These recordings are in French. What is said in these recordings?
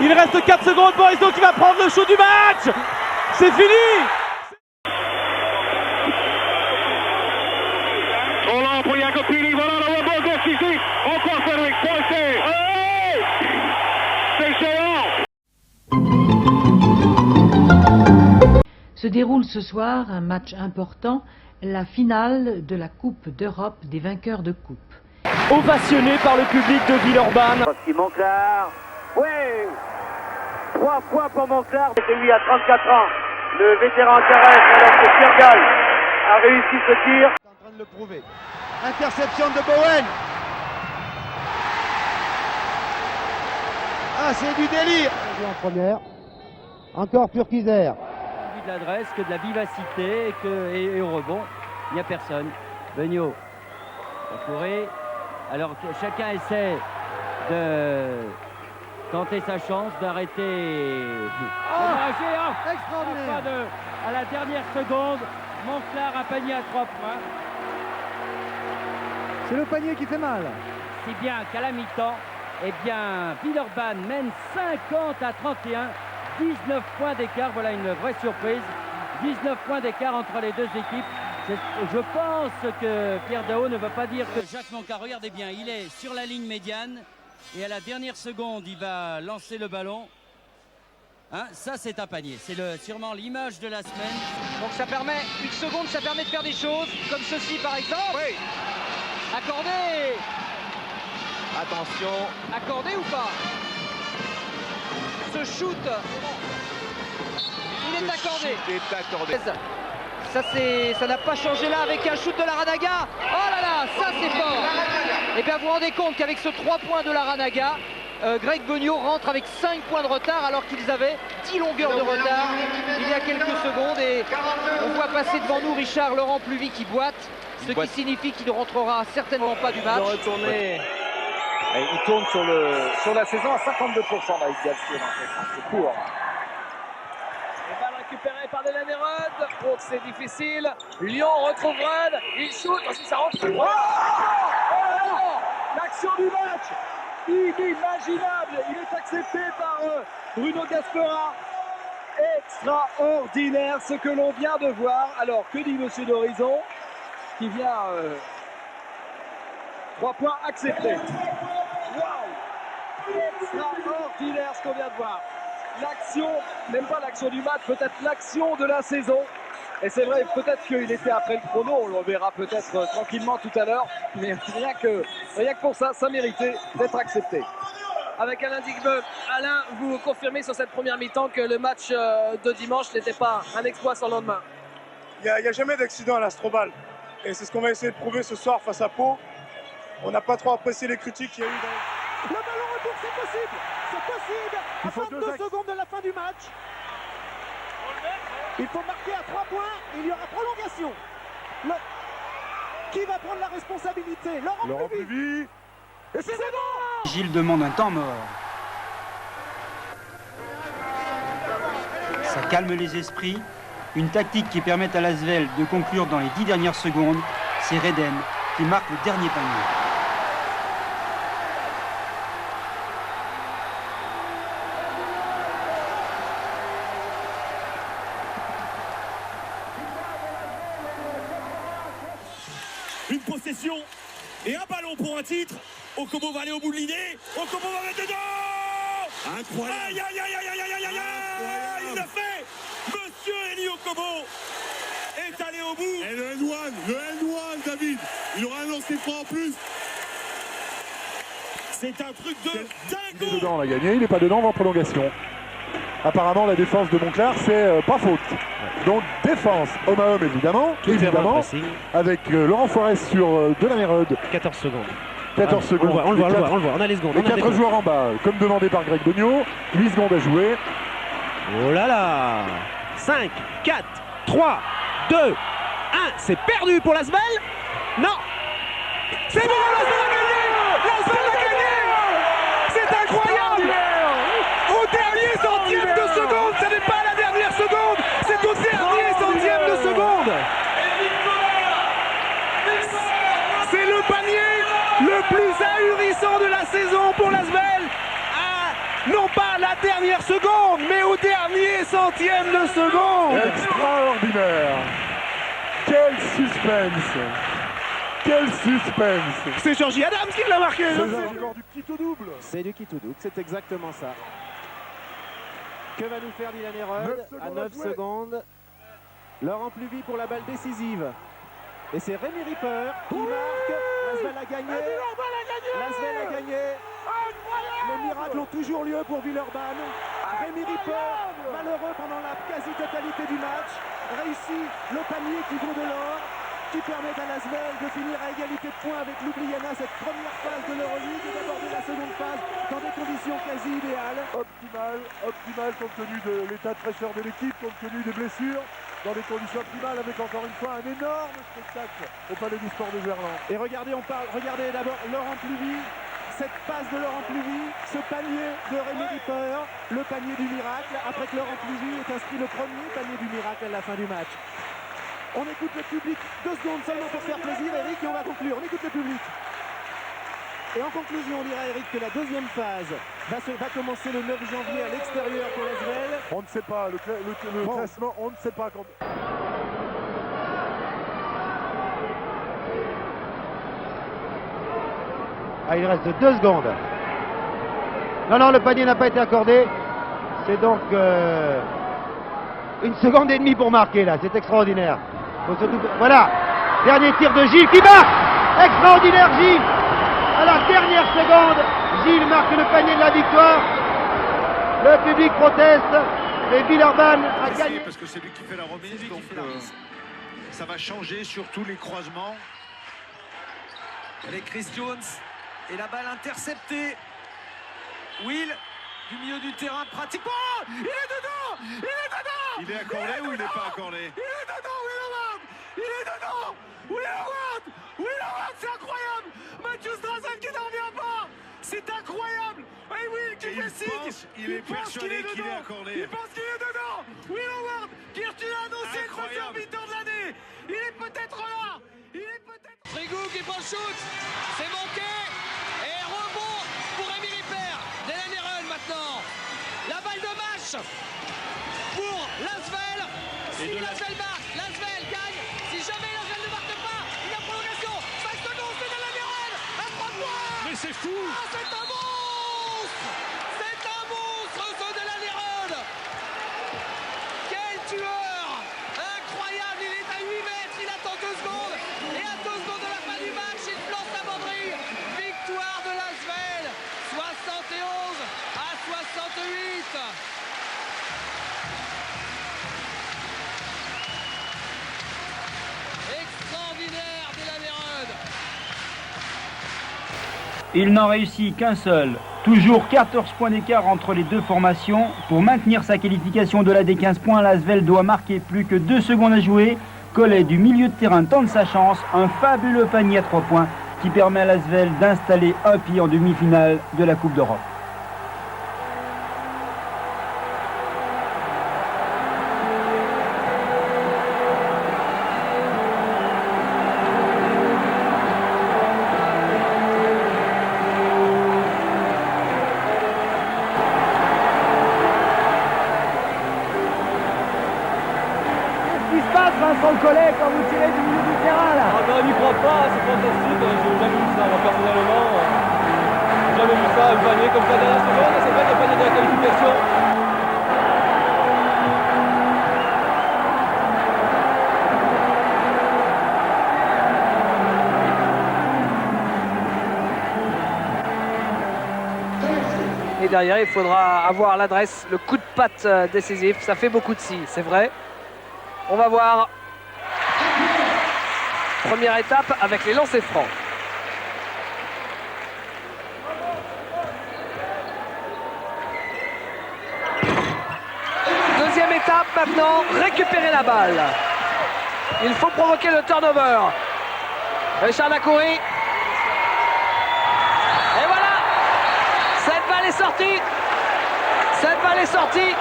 Il reste 4 secondes, Morisot qui va prendre le shoot du match. C'est fini. Trop lent pour Jacopini, voilà le rebond décisif. Encore Frédéric Poissé. C'est géant. Se déroule ce soir un match important, la finale de la Coupe d'Europe des vainqueurs de coupe. Ovationné par le public de Villeurbanne. Monclar, oui, 3 points pour Monclar. C'est lui à 34 ans, le vétéran caresse alors que Pierre Gall a réussi ce tir. En train de le prouver. Interception de Bowen. Ah, c'est du délire. En première, encore Purquizer. De l'adresse, que de la vivacité et au rebond, il n'y a personne. Beugnot va courir. Alors que chacun essaie de tenter sa chance, d'arrêter. Extraordinaire. À la dernière seconde, Monclar a panier à 3 points. C'est le panier qui fait mal. Si bien qu'à la mi-temps, eh bien, Villeurbanne mène 50-31. 19 points d'écart, voilà une vraie surprise. 19 points d'écart entre les deux équipes. Je pense que Pierre Daho ne va pas dire que Jacques Monclar, regardez bien, il est sur la ligne médiane et à la dernière seconde, il va lancer le ballon. Hein, ça, c'est un panier. C'est sûrement l'image de la semaine. Donc ça permet, une seconde, ça permet de faire des choses comme ceci par exemple. Oui. Accordé. Attention. Accordé ou pas? Ce shoot, il est accordé. Ça n'a pas changé là avec un shoot de Larrañaga. Oh là là, ça c'est fort. Et bien vous vous rendez compte qu'avec ce 3 points de Larrañaga, Greg Beugnot rentre avec 5 points de retard alors qu'ils avaient 10 longueurs de retard il y a quelques secondes. Et on voit passer devant nous Richard Laurent Pluvy qui boite, ce qui signifie qu'il ne rentrera certainement pas du match. Il tourne sur la saison à 52% là, c'est court. Et balle récupérée par Delaney-Rudd. Oh, c'est difficile. Lyon retrouve Rudd. Il shoot. Ensuite, ça rentre. Oh, l'action du match. Inimaginable. Il est accepté par Bruno Gaspera. Extraordinaire ce que l'on vient de voir. Alors, que dit Monsieur d'Horizon qui vient 3 points acceptés. Waouh! Extraordinaire ce qu'on vient de voir. L'action, même pas l'action du match, peut-être l'action de la saison. Et c'est vrai, peut-être qu'il était après le chrono, on le verra peut-être tranquillement tout à l'heure. Mais rien que pour ça, ça méritait d'être accepté. Avec Alain Digbeu. Alain, vous confirmez sur cette première mi-temps que le match de dimanche n'était pas un exploit sans lendemain? Il n'y a jamais d'accident à l'Astrobal. Et c'est ce qu'on va essayer de prouver ce soir face à Pau. On n'a pas trop apprécié les critiques qu'il y a eu dans... Le ballon retourne, c'est possible. C'est possible. À 22 secondes de la fin du match. Il faut marquer à 3 points. Il y aura prolongation. Qui va prendre la responsabilité? Laurent Pluvy. Et c'est bon. Gilles demande un temps mort. Ça calme les esprits. Une tactique qui permet à l'Asvel de conclure dans les 10 dernières secondes. C'est Reden qui marque le dernier panier. Une possession et un ballon pour un titre. Okobo va aller au bout de l'idée. Okobo va mettre dedans. Incroyable. Aïe, aïe, aïe, aïe, aïe, aïe, aïe. Il l'a fait. Monsieur Elie Okobo est allé au bout. Et le N1, David. Il aura un lancer franc en plus. C'est un truc de dingo. Il est dedans, on a gagné. Il n'est pas dedans, on va en prolongation. Apparemment, la défense de Monclar, c'est pas faute. Donc, défense, homme à homme, évidemment, avec Laurent Forest sur Delaney-Rudd. 14 secondes. 14 secondes. On le voit, on a les secondes. Les 4 joueurs en bas, comme demandé par Greg Beugnot. 8 secondes à jouer. Oh là là. 5, 4, 3, 2, 1. C'est perdu pour l'Asvel. Non. C'est bon, l'Asvel a gagné. L'Asvel a gagné. C'est incroyable. Au dernier centième de seconde, ce n'est pas la dernière seconde, c'est au dernier centième de seconde. C'est le panier le plus ahurissant de la saison pour l'Asvel. Ah, non pas la dernière seconde, mais au dernier centième de seconde. Extraordinaire. Quel suspense. Quel suspense. C'est Georgie Adams qui l'a marqué. C'est du kit au double. C'est du kit au double, c'est exactement ça. Que va nous faire Dylan Herod à 9 secondes. Laurent Pluvy pour la balle décisive. Et c'est Rémi Ripper qui marque. L'Asvel a gagné. L'Asvel a gagné. Les miracles ont toujours lieu pour Villeurbanne. Rémi Ripper, malheureux pendant la quasi-totalité du match, réussit le panier qui vaut de l'or, qui permet à l'Asvel de finir à égalité de points avec Ljubljana cette première phase de l'Euroleague et d'aborder la seconde phase dans des conditions quasi idéales. Optimal compte tenu de l'état de fraîcheur de l'équipe, compte tenu des blessures, dans des conditions optimales avec encore une fois un énorme spectacle au Palais du Sport de Gerland. Et regardez d'abord Laurent Pluvy, cette passe de Laurent Pluvy, ce panier de Rémi Ripper, le panier du miracle, après que Laurent Pluvy ait inscrit le premier panier du miracle à la fin du match. On écoute le public, 2 secondes seulement pour faire plaisir, Eric, et on va conclure. On écoute le public. Et en conclusion, on dira, Eric, que la deuxième phase va commencer le 9 janvier à l'extérieur pour l'Asvel. On ne sait pas, le classement, on ne sait pas quand... Ah, il reste 2 secondes. Non, le panier n'a pas été accordé. C'est donc 1 seconde et demie pour marquer là. C'est extraordinaire. Faut surtout... Voilà. Dernier tir de Gilles qui marque. Extraordinaire Gilles. À la dernière seconde, Gilles marque le panier de la victoire. Le public proteste. Et Villeurbanne a gagné. Parce que c'est lui qui fait la remise. Donc ça va changer sur tous les croisements. Avec Chris Jones. Et la balle interceptée. Will, du milieu du terrain, pratiquement. Il est dedans. Il est dedans. Il est accordé ou il n'est pas accordé? Il est dedans, Will Howard. Il est dedans. Will Howard. Will Howard, c'est incroyable. Mathieu Strazen qui n'en revient pas. C'est incroyable. Et Will qui fait signe. Il est persuadé qu'il est accordé. Il pense qu'il est dedans. Will Howard, qui a annoncé le meilleur buteur de l'année. Il est peut-être là. Il est peut-être... Frigou qui prend le shoot. C'est manqué. Et rebond pour Rémi Ripper. Dylan Herod maintenant. La balle de match pour l'Asvel. Si l'Asvel marque, l'Asvel gagne. Si jamais l'Asvel ne marque pas, il y a prolongation. 5 secondes, c'est Dylan Herod. À 3 points. Mais c'est fou. Ah, c'est un monstre. C'est un monstre, ce Dylan Herod. Quel tueur. Incroyable, il est à 8 mètres. Il attend 2 secondes. Et à 2 secondes de la fin du match, il plante la banderie. Victoire de l'Asvel, 71 à 68. Extraordinaire Dylan Herod. Il n'en réussit qu'un seul. Toujours 14 points d'écart entre les deux formations. Pour maintenir sa qualification de la des 15 points, l'Asvel doit marquer plus que 2 secondes à jouer. Collet du milieu de terrain tente sa chance. Un fabuleux panier à 3 points qui permet à l'Asvel d'installer un pied en demi-finale de la Coupe d'Europe. Vincent Collet quand vous tirez du milieu du terrain là. Ah non, on n'y croit pas, c'est fantastique, j'ai jamais vu ça, moi personnellement. J'ai jamais vu ça, un panier comme ça dans la seconde, c'est vrai le panier de la qualification. Et derrière, il faudra avoir l'adresse, le coup de patte décisif. Ça fait beaucoup de si, c'est vrai. On va voir. Première étape avec les lancers francs. Deuxième étape maintenant, récupérer la balle. Il faut provoquer le turnover. Richard Dacoury. Et voilà, cette balle est sortie. Cette balle est sortie.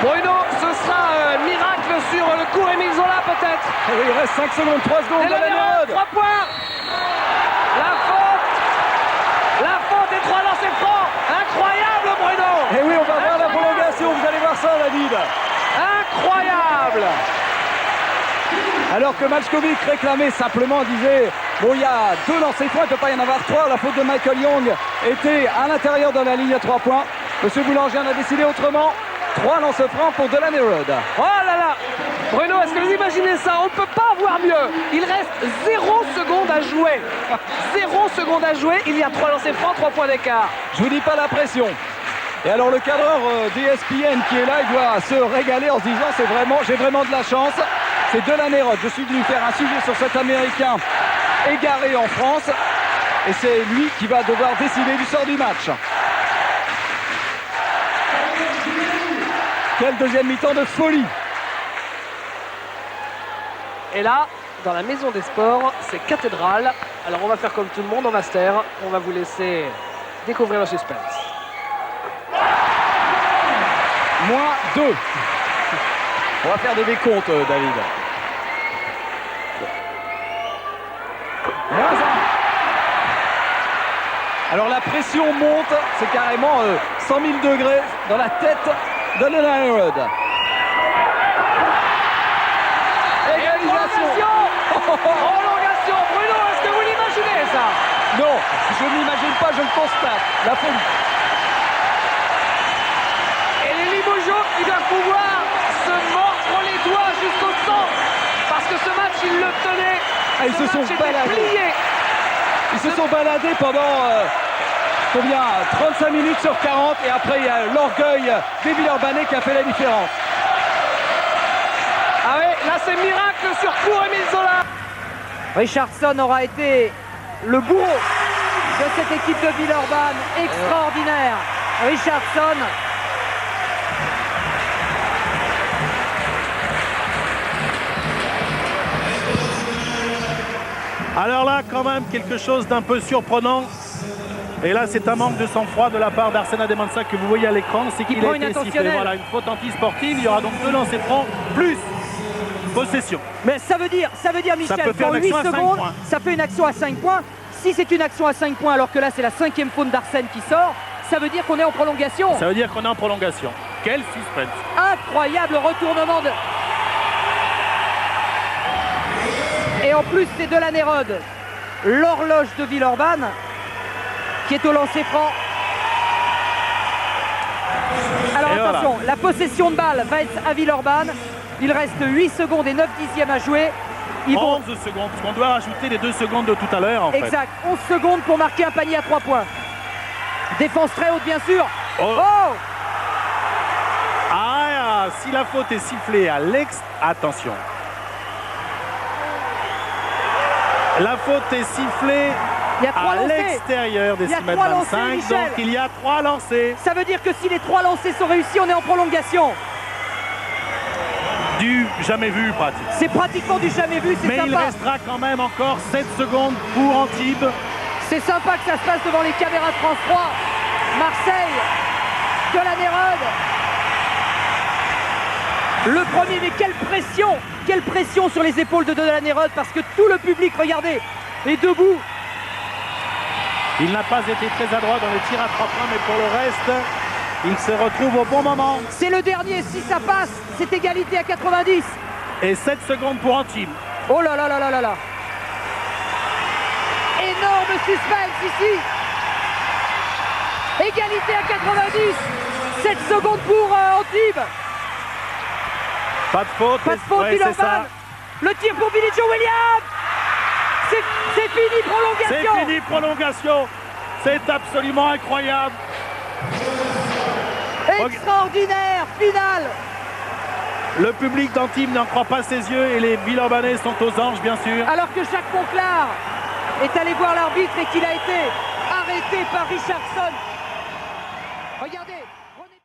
Bruno, ce sera un miracle sur le coup Émile Zola peut-être. Il reste 5 secondes, 3 secondes de la mode. 3 points. La faute et 3 lancers francs. Incroyable Bruno. Et oui, on va voir la incroyable. Alors que Maćković réclamait simplement, disait bon, il y a 2 lancers francs, il ne peut pas y en avoir 3. La faute de Michael Young était à l'intérieur de la ligne à 3 points. Monsieur Boulanger en a décidé autrement. 3 lancers francs pour Delaney Rudd. Oh là là, Bruno, est-ce que vous imaginez ça? On ne peut pas avoir mieux. Il reste 0 seconde à jouer. 0 seconde à jouer. Il y a 3 lancers francs, 3 points d'écart. Je vous dis pas la pression. Et alors le cadreur d'ESPN qui est là, il doit se régaler en se disant j'ai vraiment de la chance. C'est Delaney Rudd. Je suis venu faire un sujet sur cet Américain égaré en France. Et c'est lui qui va devoir décider du sort du match. Quelle deuxième mi-temps de folie. Et là, dans la maison des sports, c'est cathédrale. Alors on va faire comme tout le monde en master. On va vous laisser découvrir le suspense. -2. On va faire des décomptes, David. -1. Alors la pression monte, c'est carrément 100 000 degrés dans la tête de Delaney Rudd. Égalisation. Prolongation. Bruno, est-ce que vous l'imaginez ça? Non, je ne l'imagine pas, je le constate. La folie. Et les Limoges, ils doivent pouvoir se mordre les doigts jusqu'au sang. Parce que ce match, ils le tenaient. Ils se sont baladés. Ils se sont baladés pendant 35 minutes sur 40. Et après, il y a l'orgueil des Villeurbanais qui a fait la différence. Ah oui, là c'est miracle sur cours Émile Zola. Richardson aura été le bourreau de cette équipe de Villeurbanne. Extraordinaire. Richardson. Alors là, quand même, quelque chose d'un peu surprenant. Et là, c'est un manque de sang-froid de la part d'Arsène Adémansa que vous voyez à l'écran. C'est qu'il a été sifflé. Voilà, une faute anti-sportive. Il y aura donc 2 lancers francs plus possession. Mais ça veut dire Michel, pour 8 secondes, ça fait une action à 5 points. Si c'est une action à 5 points, alors que là, c'est la 5e faute d'Arsène qui sort, ça veut dire qu'on est en prolongation. Ça veut dire qu'on est en prolongation. Quel suspense. Incroyable retournement de... Et en plus, c'est Delaney Rudd, l'horloge de Villeurbanne, qui est au lancer franc. Alors et attention, voilà. La possession de balle va être à Villeurbanne. Il reste 8 secondes et 9 dixièmes à jouer. 11 secondes, parce qu'on doit rajouter les 2 secondes de tout à l'heure. Exact, 11 secondes pour marquer un panier à 3 points. Défense très haute, bien sûr. Ah, si la faute est sifflée à attention. La faute est sifflée à l'extérieur des 6 mètres 25, donc il y a 3 lancers. Ça veut dire que si les 3 lancers sont réussis, on est en prolongation. Du jamais vu, pratique. C'est pratiquement du jamais vu, c'est sympa. Mais il restera quand même encore 7 secondes pour Antibes. C'est sympa que ça se passe devant les caméras de France 3. Marseille, Delaney Rudd. Le premier, mais quelle pression sur les épaules de Delaney Rudd, parce que tout le public, regardez, est debout. Il n'a pas été très adroit dans les tirs à 3 points, mais pour le reste, il se retrouve au bon moment. C'est le dernier, si ça passe, c'est égalité à 90. Et 7 secondes pour Antibes. Oh là là là là là là. Énorme suspense ici. Égalité à 90. 7 secondes pour Antibes. Pas de faute. Pas de faute, Villeurbanne. Le tir pour Billy Joe Williams. C'est fini, prolongation. C'est fini, prolongation. C'est absolument incroyable. Extraordinaire, finale. Le public d'Antibes n'en croit pas ses yeux et les Villeurbanais sont aux anges, bien sûr. Alors que Jacques Monclar est allé voir l'arbitre et qu'il a été arrêté par Richardson. Regardez.